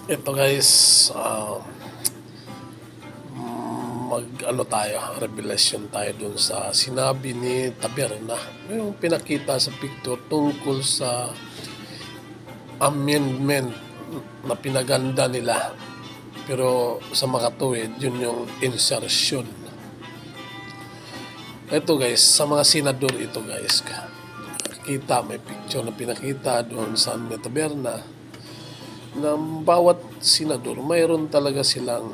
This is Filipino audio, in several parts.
Ito guys, mag-ano tayo, revelation tayo dun sa sinabi ni Taberna. Yung pinakita sa picture tungkol sa amendment na pinaganda nila. Pero sa makatuwid, yun yung insertion. Ito guys, sa mga senador ito guys, kita may picture na pinakita doon sa Taberna na bawat senador mayroon talaga silang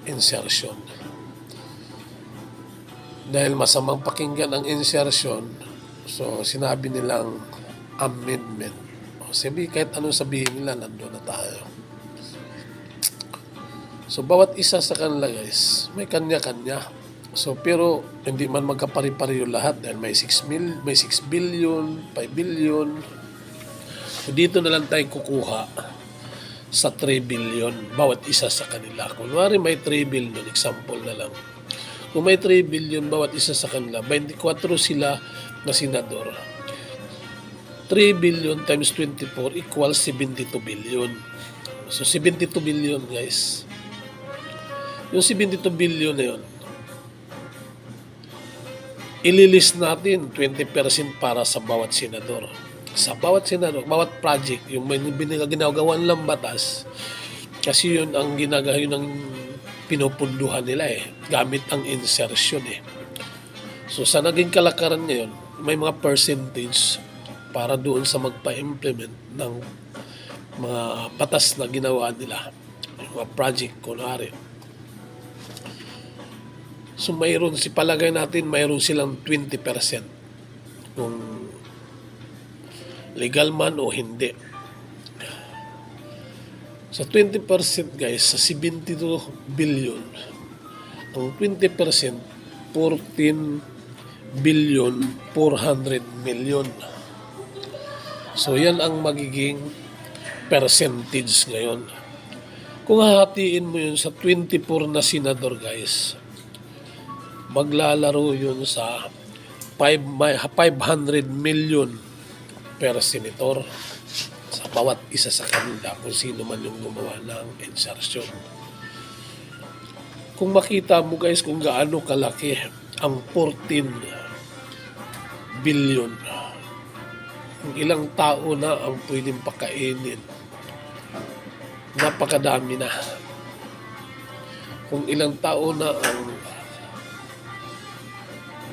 insertion. Dahil masamang pakinggan ang insertion, so sinabi nilang amendment. O sabi, kahit anong sabihin nila, nandun na tayo. So bawat isa sa kanila guys, may kanya-kanya. So pero hindi man magkapari-pareho lahat dahil may 6 billion, 5 billion. So dito na lang tayo kukuha sa 3 billion bawat isa sa kanila. Kunwari may 3 billion, example na lang. Kung may 3 billion bawat isa sa kanila, 24 sila na senador. 3 billion times 24 equals 72 billion. So 72 billion guys. Yung 72 billion na yun, ililist natin 20% para sa bawat senador. Sa bawat senador, bawat project, yung may ginagawan lang batas, kasi yun ang ginagawa, yun ang pinupunduhan nila gamit ang insertion So sa naging kalakaran ngayon, may mga percentage para doon sa magpa-implement ng mga batas na ginawa nila, mga project, kunwari. So mayroon, si palagay natin, mayroon silang 20% kung legal man o hindi. Sa 20% guys, sa 72 billion, ang 20%, 14 billion 400 million. So yan ang magiging percentage ngayon. Kung hahatiin mo yun sa 24 na senador guys, maglalaro yun sa 500 million per senator sa bawat isa sa kanila kung sino man yung gumawa ng insertion. Kung makita mo guys kung gaano kalaki ang 14 billion, kung ilang tao na ang pwedeng pakainin, napakadami na. Kung ilang tao na ang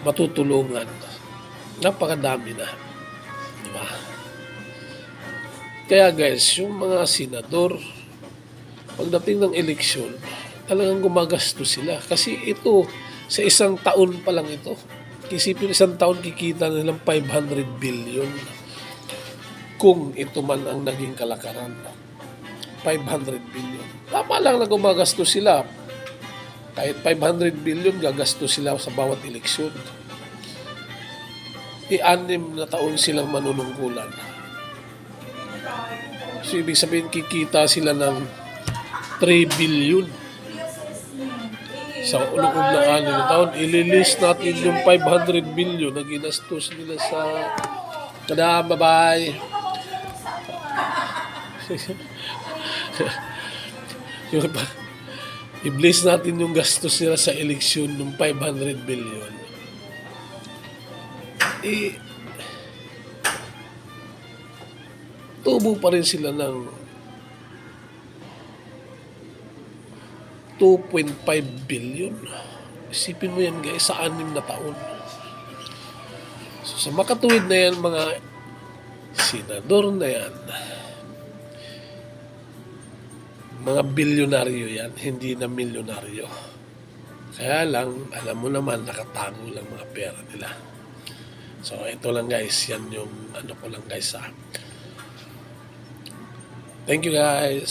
matutulungan, napakadami na. Diba? Kaya guys, yung mga senador, pagdating ng eleksyon, talagang gumagastos sila. Kasi ito, sa isang taon pa lang ito. Isipin, isang taon kikita nilang 500 billion. Kung ito man ang naging kalakaran. 500 billion. Tama lang na gumagastos sila. Kahit 500 billion, gagastos sila sa bawat eleksyon. 6 na taon silang manunungkulan. So, ibig sabihin, kikita sila ng 3 billion. Sa loob ng 6 na taon, ililist natin yung 500 billion na ginastos nila sa... Tada, bye-bye! I-bless natin yung gastos nila sa eleksyon ng 500 billion. Tubo pa rin sila ng 2.5 billion. Isipin mo yan guys, sa 6 na taon. So, sa makatuwid na yan, mga senador na yan, mga bilyonaryo yan, hindi na milyonaryo. Kaya lang, alam mo naman, nakatago lang mga pera nila. So, ito lang guys, yan yung ano ko lang guys. Thank you guys.